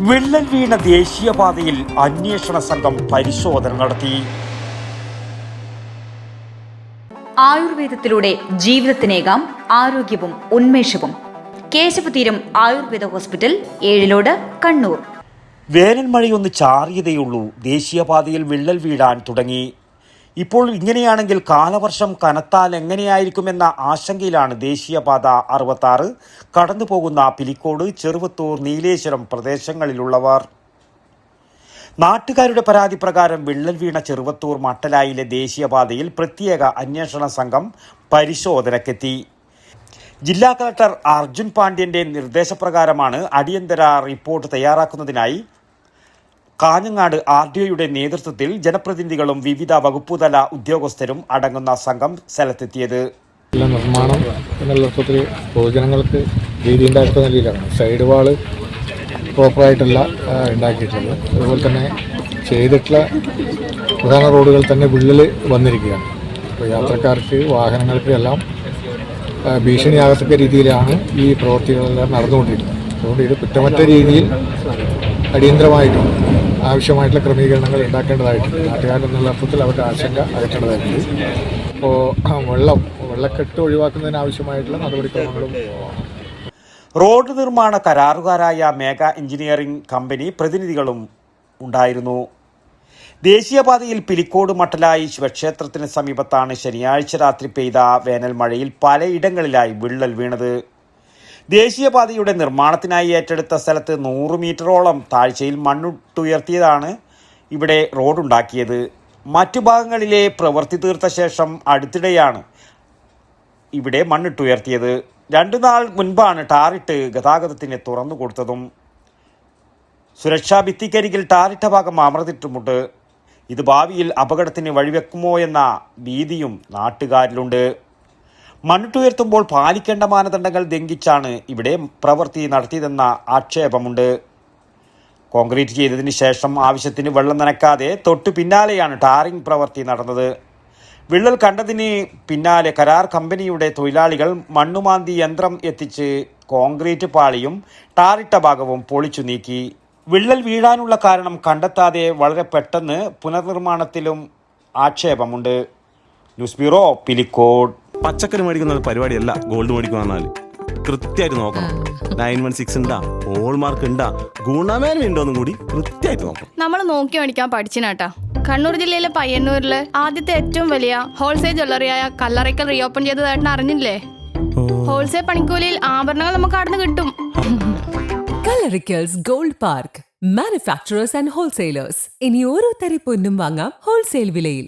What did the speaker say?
വിള്ളൽ വീണ ദേശീയപാതയിൽ അന്വേഷണ സംഘം പരിശോധന നടത്തി. ആയുർവേദത്തിലൂടെ ജീവിതത്തിനേകാം ആരോഗ്യവും ഉന്മേഷവും. കേശവതീരം ആയുർവേദ ഹോസ്പിറ്റൽ, ഏഴിലോട്, കണ്ണൂർ. വേനൽ മഴയൊന്ന് ചാറിയതേയുള്ളൂ, ദേശീയപാതയിൽ വിള്ളൽ വീഴാൻ തുടങ്ങി. ഇപ്പോൾ ഇങ്ങനെയാണെങ്കിൽ കാലവർഷം കനത്താൽ എങ്ങനെയായിരിക്കുമെന്ന ആശങ്കയിലാണ് ദേശീയപാത 66 കടന്നു പോകുന്ന പിലിക്കോട്, ചെറുവത്തൂർ, നീലേശ്വരം പ്രദേശങ്ങളിലുള്ളവർ. നാട്ടുകാരുടെ പരാതി പ്രകാരം വിള്ളൽ വീണ ചെറുവത്തൂർ മട്ടലായിലെ ദേശീയപാതയിൽ പ്രത്യേക അന്വേഷണ സംഘം പരിശോധനയ്ക്കെത്തി. ജില്ലാ കളക്ടർ അർജുൻ പാണ്ഡ്യന്റെ നിർദ്ദേശപ്രകാരമാണ് അടിയന്തര റിപ്പോർട്ട് തയ്യാറാക്കുന്നതിനായി കാഞ്ഞങ്ങാട് RDOയുടെ നേതൃത്വത്തിൽ ജനപ്രതിനിധികളും വിവിധ വകുപ്പുതല ഉദ്യോഗസ്ഥരും അടങ്ങുന്ന സംഘം സ്ഥലത്തെത്തിയത്. നിർമ്മാണം എന്നുള്ള അർത്ഥത്തിൽ പൊതുജനങ്ങൾക്ക് ഭീതി ഉണ്ടാക്കുന്ന നിലയിലാണ്. സൈഡ് വാള് പ്രോപ്പറായിട്ടല്ല ഉണ്ടാക്കിയിട്ടുള്ളത്. അതുപോലെ തന്നെ ചെയ്തിട്ടുള്ള പ്രധാന റോഡുകൾ തന്നെ വിള്ളൽ വന്നിരിക്കുകയാണ്. അപ്പോൾ യാത്രക്കാർക്ക്, വാഹനങ്ങൾക്ക് എല്ലാം ഭീഷണിയാകത്തക്ക രീതിയിലാണ് ഈ പ്രവൃത്തികളെല്ലാം നടന്നുകൊണ്ടിരിക്കുന്നത്. അതുകൊണ്ട് ഇത് കുറ്റമറ്റ രീതിയിൽ അടിയന്തരമായിട്ടും ആവശ്യമായിട്ടുള്ള ക്രമീകരണങ്ങൾ ഉണ്ടാക്കേണ്ടതായിട്ടുണ്ട്. നാട്ടുകാരെന്നുള്ള അർത്ഥത്തിൽ അവരുടെ ആശങ്ക അകറ്റേണ്ടതായിട്ടുണ്ട്. അപ്പോൾ വെള്ളക്കെട്ട് ഒഴിവാക്കുന്നതിന് ആവശ്യമായിട്ടുള്ള നടപടിക്രമങ്ങളും. റോഡ് നിർമ്മാണ കരാറുകാരായ മേഘ എഞ്ചിനീയറിംഗ് കമ്പനി പ്രതിനിധികളും ഉണ്ടായിരുന്നു. ദേശീയപാതയിൽ പിലിക്കോട് മട്ടലായി ശിവക്ഷേത്രത്തിന് സമീപത്താണ് ശനിയാഴ്ച രാത്രി പെയ്ത വേനൽ മഴയിൽ പലയിടങ്ങളിലായി വിള്ളൽ വീണത്. ദേശീയപാതയുടെ നിർമ്മാണത്തിനായി ഏറ്റെടുത്ത സ്ഥലത്ത് 100 മീറ്ററോളം താഴ്ചയിൽ മണ്ണിട്ടുയർത്തിയതാണ് ഇവിടെ റോഡുണ്ടാക്കിയത്. മറ്റു ഭാഗങ്ങളിലെ പ്രവൃത്തി തീർത്ത ശേഷം അടുത്തിടെയാണ് ഇവിടെ മണ്ണിട്ടുയർത്തിയത്. 2 നാൾ മുൻപാണ് ടാറിട്ട് ഗതാഗതത്തിന് തുറന്നു കൊടുത്തതും. സുരക്ഷാ ഭിത്തിക്കരികിൽ ടാറിട്ട ഭാഗം അമർന്നിട്ടുമുണ്ട്. ഇത് ഭാവിയിൽ അപകടത്തിന് വഴിവെക്കുമോ എന്ന ഭീതിയും നാട്ടുകാരിലുണ്ട്. മണ്ണിട്ടുയർത്തുമ്പോൾ പാലിക്കേണ്ട മാനദണ്ഡങ്ങൾ ലംഘിച്ചാണ് ഇവിടെ പ്രവൃത്തി നടത്തിയതെന്ന ആക്ഷേപമുണ്ട്. കോൺക്രീറ്റ് ചെയ്തതിന് ശേഷം ആവശ്യത്തിന് വെള്ളം നനയ്ക്കാതെ തൊട്ടു പിന്നാലെയാണ് ടാറിംഗ് പ്രവൃത്തി നടന്നത്. വിള്ളൽ കണ്ടതിന് പിന്നാലെ കരാർ കമ്പനിയുടെ തൊഴിലാളികൾ മണ്ണുമാന്തി യന്ത്രം എത്തിച്ച് കോൺക്രീറ്റ് പാളിയും ടാറിട്ട ഭാഗവും പൊളിച്ചു നീക്കി. വിള്ളൽ വീഴാനുള്ള കാരണം കണ്ടെത്താതെ വളരെ പെട്ടെന്ന് പുനർനിർമ്മാണത്തിലും ആക്ഷേപമുണ്ട്. News bureau, Pilicode. പച്ചക്കറി മേടിക്കുന്ന പരിപാടിയല്ല ഗോൾഡ് മേടിക്കുക പറഞ്ഞാൽ കൃത്യമായിട്ട് നോക്കണം. 916 ഉണ്ടാ, ഹോൾമാർക്ക് ഉണ്ടാ, ഗുണമേന്മ ഉണ്ടോന്നും കൂടി കൃത്യമായിട്ട് നോക്കണം. നമ്മൾ നോക്കി മേടിക്കാൻ പഠിച്ചിനാട്ടാ. കണ്ണൂർ ജില്ലയിലെ പയ്യന്നൂരില് ആദ്യത്തെ ഏറ്റവും വലിയ ഹോൾസെയിൽ ജ്വല്ലറിയായ കല്ലറയ്ക്കൽ റീഓപ്പൺ ചെയ്തതായിട്ട് അറിഞ്ഞില്ലേ? ഹോൾസെയിൽ പണിക്കൂലിയിൽ ആഭരണങ്ങൾ നമുക്ക് അവിടെ നിന്ന് കിട്ടും. Kallarickals gold park, manufacturers and wholesalers. ഇനി ഓരോ തരി പൊന്നും വാങ്ങാം ഹോൾസെയിൽ വിലയിൽ.